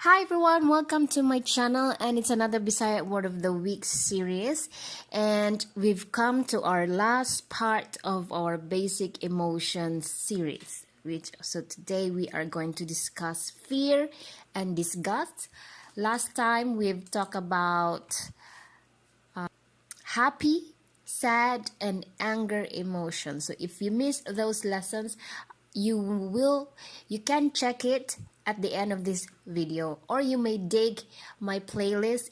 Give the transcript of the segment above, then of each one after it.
Hi everyone, welcome to my channel, and it's another Bisaya Word of the Week series, and we've come to our last part of our basic emotions series. So today we are going to discuss fear and disgust. Last time we've talked about happy, sad, and anger emotions. So if you missed those lessons, you can check it at the end of this video, or you may dig my playlist.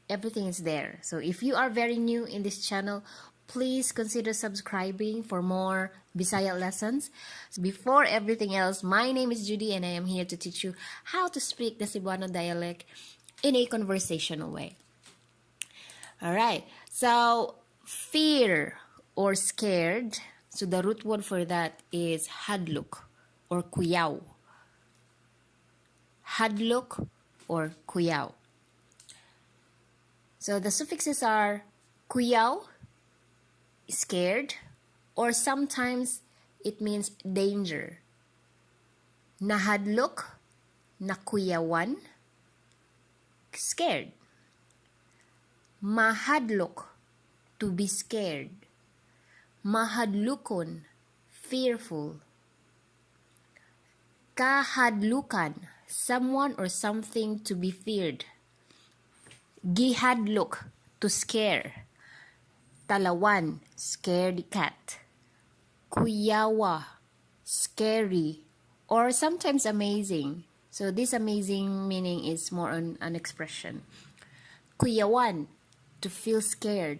Everything is there. So if you are very new in this channel, please consider subscribing for more Bisaya lessons. Before everything else, my name is Judy, and I am here to teach you how to speak the Cebuano dialect in a conversational way. Alright, so fear or scared, so the root word for that is hadlok or kuyaw. Hadlok or kuyaw. So the suffixes are kuyaw, scared, or sometimes it means danger. Nahadlok, nakuyawan, scared. Mahadlok, to be scared. Mahadlukon, fearful. Kahadlukan, someone or something to be feared. Gihadlok, to scare. Talawan, scaredy cat. Kuyawa, scary, or sometimes amazing. So this amazing meaning is more on an expression. Kuyawan, to feel scared.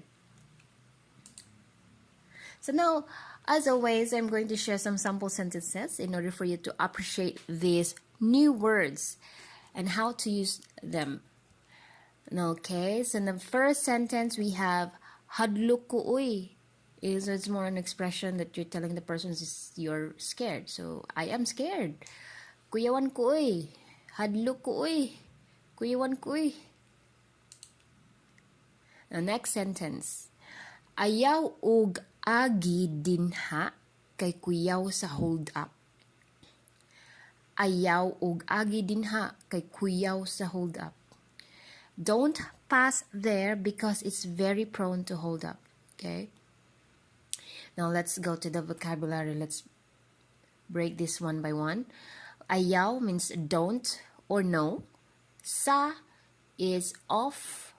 So now, as always, I'm going to share some sample sentences in order for you to appreciate these new words and how to use them. Okay, so in the first sentence we have hadlok ko uy. It's more an expression that you're telling the person you're scared. So I am scared. Kuyawan ko uy. Hadlok ko uy. Kuyawan ko uy. The next sentence. Ayaw og agi dinha kay kuyaw sa hold up. Ayaw og agi dinha kay kuyaw sa hold up. Don't pass there because it's very prone to hold up. Okay? Now let's go to the vocabulary. Let's break this one by one. Ayaw means don't or no. Sa is off.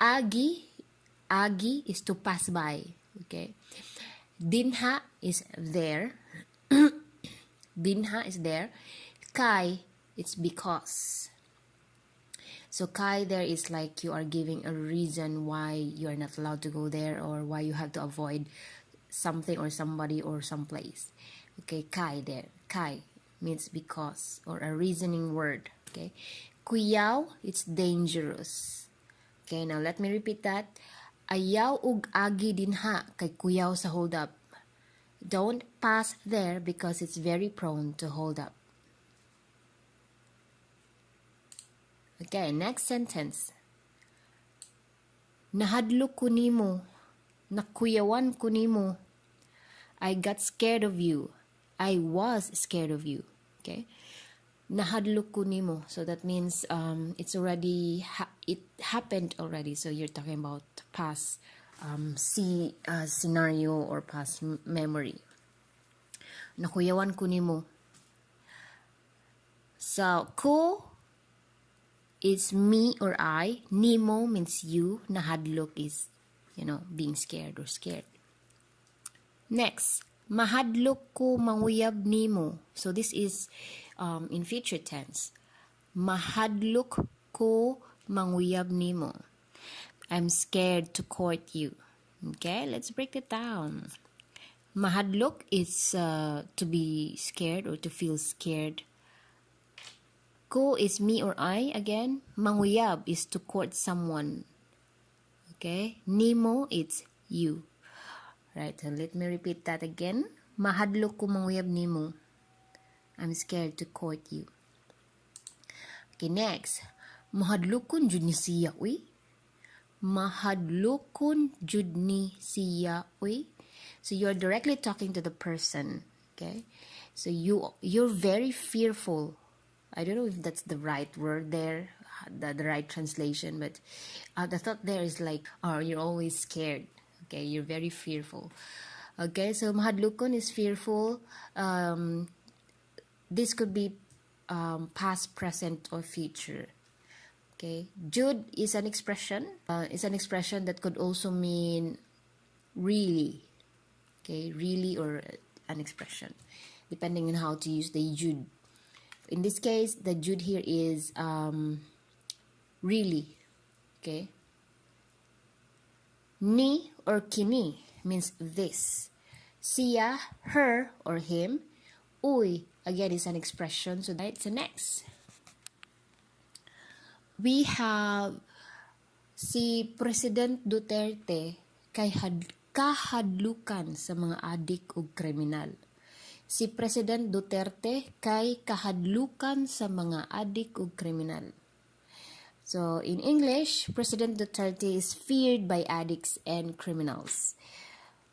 Agi is to pass by. Okay. Dinha is there. Dinha is there. Kai, it's because. So kai there is like you are giving a reason why you are not allowed to go there, or why you have to avoid something or somebody or someplace. Okay, kai there. Kai means because, or a reasoning word. Okay. Kuyaw, it's dangerous. Okay, now let me repeat that. Ayaw ug agi dinha kay kuyaw sa hold up. Don't pass there because it's very prone to hold up. Okay, next sentence. Nahadlok ko nimo. Nakuyawan ko nimo. I got scared of you. I was scared of you. Okay. Nahadlok ko nimo. So that means it's already it happened already. So you're talking about past scenario or past memory. Nakuyawan ko nimo. So ko is me or I. Nimo means you. Nahadlok is, being scared or scared. Next, mahadlok ko manguyab nimo. So this is in future tense. Mahadlok ko manguyab nimo. I'm scared to court you. Okay, let's break it down. Mahadlok is to be scared or to feel scared. Ko is me or I again. Manguyab is to court someone. Okay, nimo it's you. Right, so let me repeat that again. Mahadlok ko manguyab nimo. I'm scared to court you. Okay, next. Mahadlokon jud ni siya, uy. Mahadlokon jud ni siya, uy. So you're directly talking to the person. Okay, so you're very fearful I don't know if that's the right word there, the right translation, but the thought there is like, oh, you're always scared. Okay, you're very fearful. Okay, so mahadlokon is fearful. This could be past, present, or future. Okay, Jude is an expression. It's an expression that could also mean really. Okay, really, or an expression, depending on how to use the Jude. In this case, the Jude here is really. Okay. Ni or kini means this. Siya, her, or him. Uy, again, is an expression. So that's the next. We have si President Duterte kay kahadlukan sa mga adik ug kriminal. Si President Duterte kay kahadlukan sa mga adik ug kriminal. So in English, President Duterte is feared by addicts and criminals.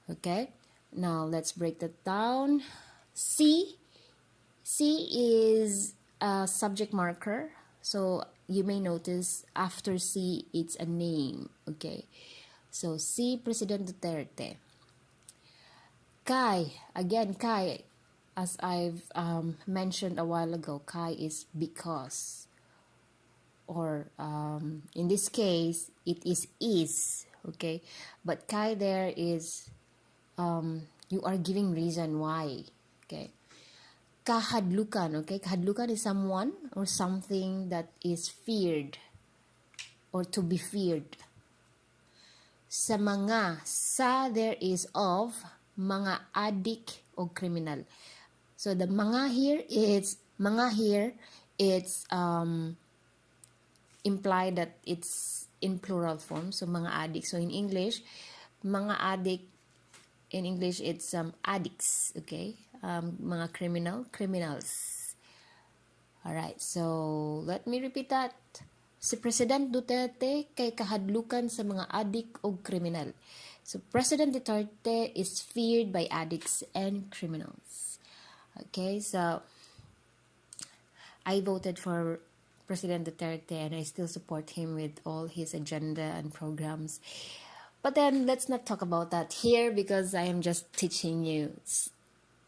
Okay, now let's break that down. C is a subject marker. So you may notice after C, it's a name. Okay, so C, President Duterte. Kai, again, Kai, as I've mentioned a while ago, Kai is because. Or in this case, it is. Okay, but Kai there is you are giving reason why. Okay, kahadlukan. Okay, kahadlukan is someone or something that is feared or to be feared. Sa mga, sa there is of mga adik o criminal. So the mga here, it's imply that it's in plural form. So mga adik. So in English, mga adik, in English it's addicts. Okay, mga criminals. Alright, so let me repeat that. Si President Duterte kay kahadlukan sa mga adik o kriminal. So President Duterte is feared by addicts and criminals. Okay, so I voted for President Duterte and I still support him with all his agenda and programs. But then let's not talk about that here because I am just teaching you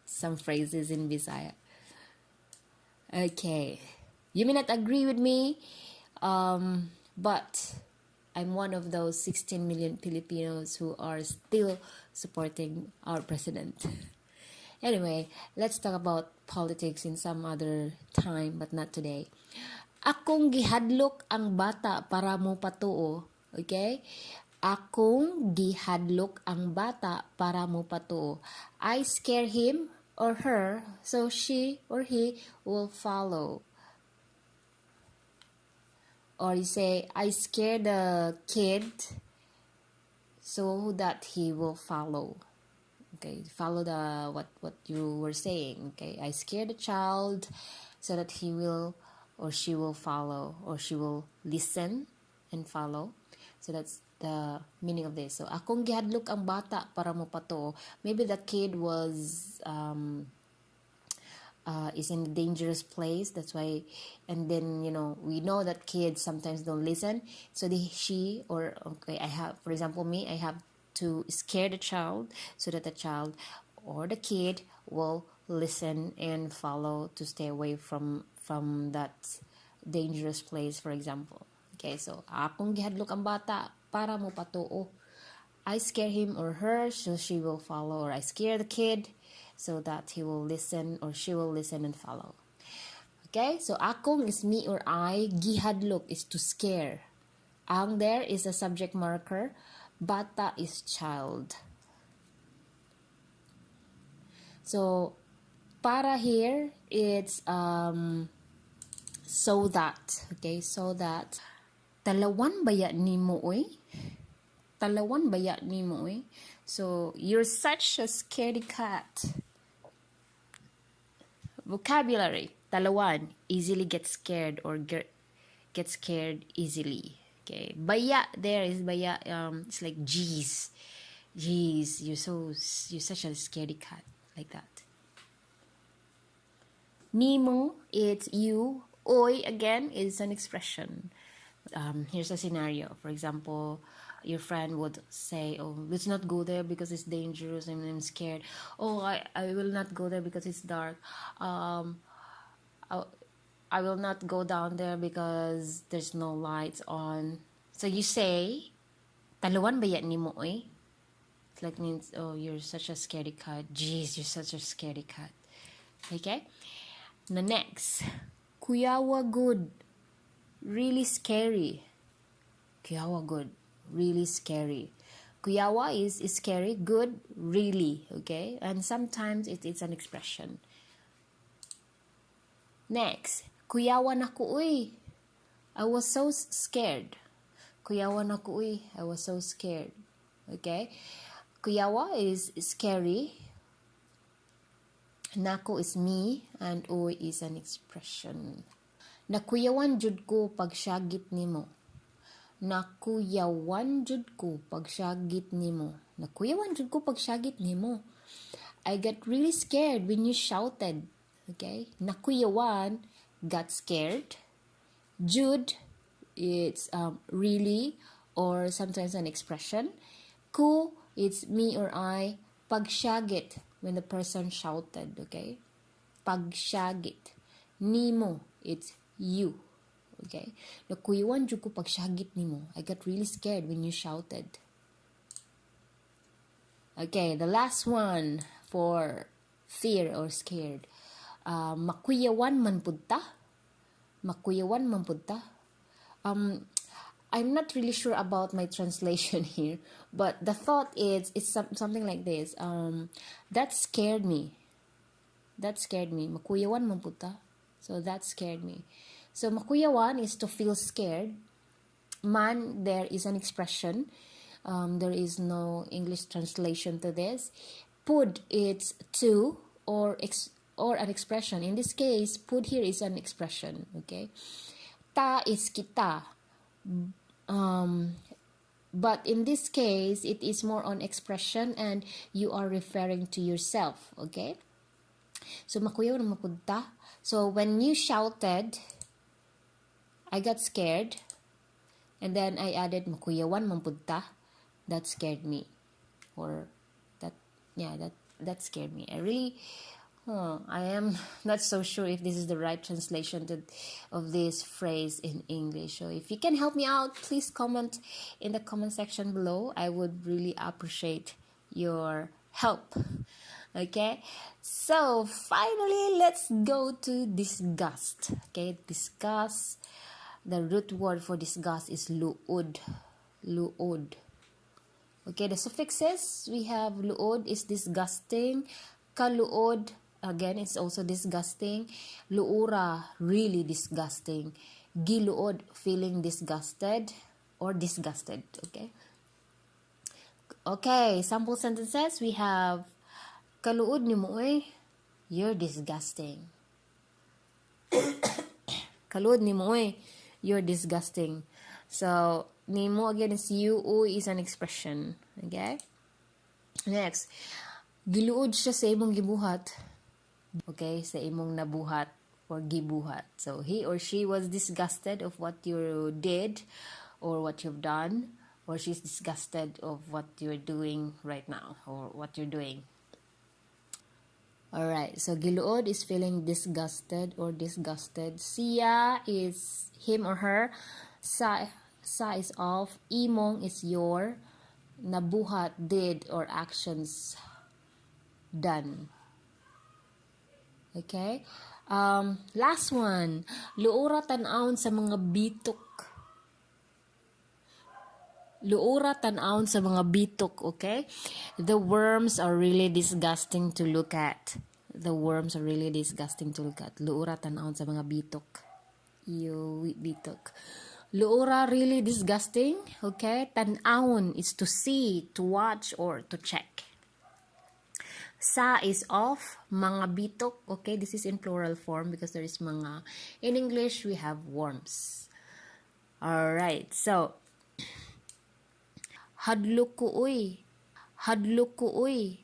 some phrases in Bisaya. Okay, you may not agree with me, but I'm one of those 16 million Filipinos who are still supporting our president. Anyway, let's talk about politics in some other time, but not today. Akong gihadlok ang bata para mo patuo. Okay? Akong gihadlok ang bata para mo patuo. I scare him or her so she or he will follow. Or you say, I scare the kid so that he will follow. Okay, follow the what you were saying. Okay, I scare the child so that he will or she will follow, or she will listen and follow. So that's the meaning of this. So akong gihadlok ang bata para mo patuo. Maybe the kid was is in a dangerous place. That's why, and then we know that kids sometimes don't listen. So I have, for example, me, I have to scare the child so that the child or the kid will listen and follow to stay away from that dangerous place, for example. Okay, so akong gihadlok ang bata para mo patuo. I scare him or her so she will follow, or I scare the kid so that he will listen or she will listen and follow. Okay, so akong is me or I, gihadlok is to scare. Ang there is a subject marker, bata is child. So para here, it's so that. Okay, so that. Talawan baya nimo oy? Talawan baya nimo oy? So, you're such a scaredy cat. Vocabulary. Talawan, easily get scared or get scared easily. Okay, baya there is baya. It's like geez, you're such a scaredy cat, like that. Nimo, it's you Oy, again, is an expression. Here's a scenario. For example, your friend would say, oh, let's not go there because it's dangerous and I'm scared. Oh, I will not go there because it's dark. I will not go down there because there's no lights on. So you say, Talawan baya nimo oy? It like means, oh, you're such a scaredy cat. Jeez, you're such a scaredy cat. Okay? The next, kuyawa good, really scary. Kuyawa good, really scary. Kuyawa is scary, good, really. Okay? And sometimes it's an expression. Next, kuyawa na ko uy. I was so scared. Kuyawa na ko uy. I was so scared. Okay? Kuyawa is scary. Nako is me, and uy is an expression. Nakuyawan jud ko pagsyagit nimo. Nakuyawan jud ko pagsyagit nimo. Nakuyawan jud ko pagsyagit nimo. I got really scared when you shouted. Okay? Nakuyawan, got scared. Jud, it's really, or sometimes an expression. Ku, it's me or I. Pagsyagit, when the person shouted. Okay? Pagsyagit. Nimo, it's you. Okay? Nakuyawan jud ko pagsyagit nimo. I got really scared when you shouted. Okay, the last one for fear or scared. Makuyawan man pud ta. Makuyawan man pud ta. I'm not really sure about my translation here, but the thought is it's something like this. That scared me. That scared me. Makuyawan man pud ta. So that scared me. So makuyawan is to feel scared. Man, there is an expression. There is no English translation to this. Pud, it's to or an expression. In this case, pud here is an expression. Okay, ta is kita. But in this case, it is more on expression, and you are referring to yourself. Okay, so makuyawan man pud ta. So when you shouted, I got scared, and then I added makuyawan man pud ta. That scared me, or that scared me. I am not so sure if this is the right translation of this phrase in English. So if you can help me out, please comment in the comment section below. I would really appreciate your help. Okay, so finally, let's go to disgust. Okay, disgust. The root word for disgust is luod. Luod. Okay, the suffixes we have luod is disgusting. Kaluod, again, it's also disgusting. Luora, really disgusting. Giluod, feeling disgusted or disgusted. Okay. Okay, sample sentences we have kaluod ni mo eh, you're disgusting. Kaluod ni mo eh, you're disgusting. So, nimo again is you, is an expression. Okay? Next, giluod siya sa imong gibuhat. Okay, sa imong nabuhat or gibuhat. So, he or she was disgusted of what you did or what you've done, or she's disgusted of what you're doing right now or what you're doing. Alright, so giluod is feeling disgusted or disgusted. Siya is him or her. Sa is of. Imong is your. Nabuhat, did, or actions done. Okay? Last one. Luora tan-awon sa mga bitok. Luora tan-awon sa mga bitok, okay? The worms are really disgusting to look at. The worms are really disgusting to look at. Luora tan-awon sa mga bitok. Bitok. Luora, really disgusting, okay? Tan-awon is to see, to watch, or to check. Sa is of, mga bitok, okay? This is in plural form because there is mga. In English, we have worms. Alright, so, hadlok ko uy. Hadlok ko uy.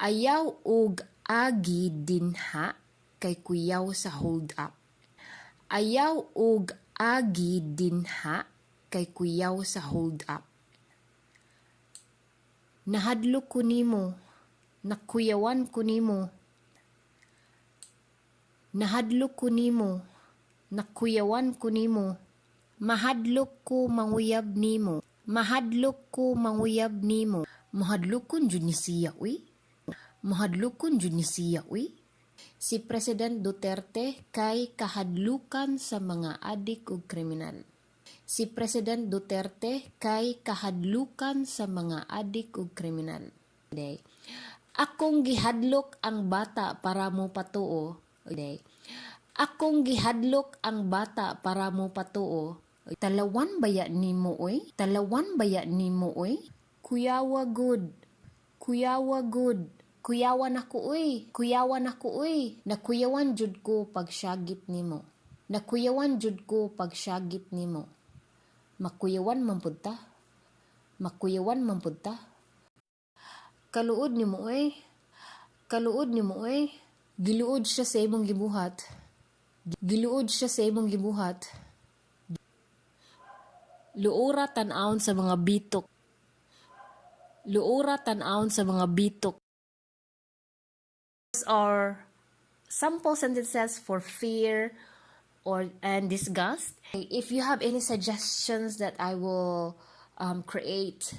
Ayaw og agi dinha kay kuyaw sa hold up. Ayaw og agi dinha kay kuyaw sa hold up. Nahadlok ko nimo, nakuyawan ko nimo. Nahadlok ko nimo, nakuyawan ko nimo. Mahadlok ko manguyab nimo. Mahadlok ko manguyab nimo. Mahadlokon jud ni siya, uy. Mahadlokon jud ni siya, uy. Si President Duterte kay kahadlukan sa mga adik ug kriminal. Si President Duterte kay kahadlukan sa mga adik ug kriminal. Day. Akong gihadlok ang bata para mo patuo. Day. Akong gihadlok ang bata para mo patuo. Talawan baya nimo oy? Talawan baya nimo oy? Kuyawa good. Kuyawa good. Kuyawan ako oy. Kuyawan ako oy. Nakuyawan jud ko pagsyagit nimo. Nakuyawan jud ko pagsyagit nimo. Makuyawan man pud ta. Makuyawan man pud ta. Kaluod nimo oy. Kaluod nimo oy. Giluod siya sa imong gibuhat. Giluod siya sa imong gibuhat. Luora tan-awon sa mga bitok. Luora tan-awon sa mga bitok. These are sample sentences for fear and disgust. If you have any suggestions that I will create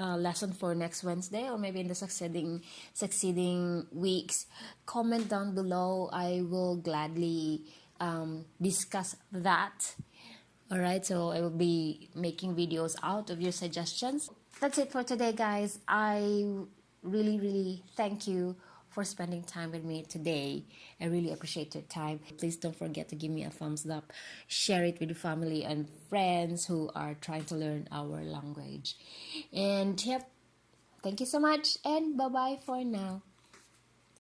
a lesson for next Wednesday or maybe in the succeeding weeks, comment down below. I will gladly discuss that. Alright, so I will be making videos out of your suggestions. That's it for today, guys. I really thank you for spending time with me today. I really appreciate your time. Please don't forget to give me a thumbs up. Share it with your family and friends who are trying to learn our language. And yep, thank you so much and bye-bye for now.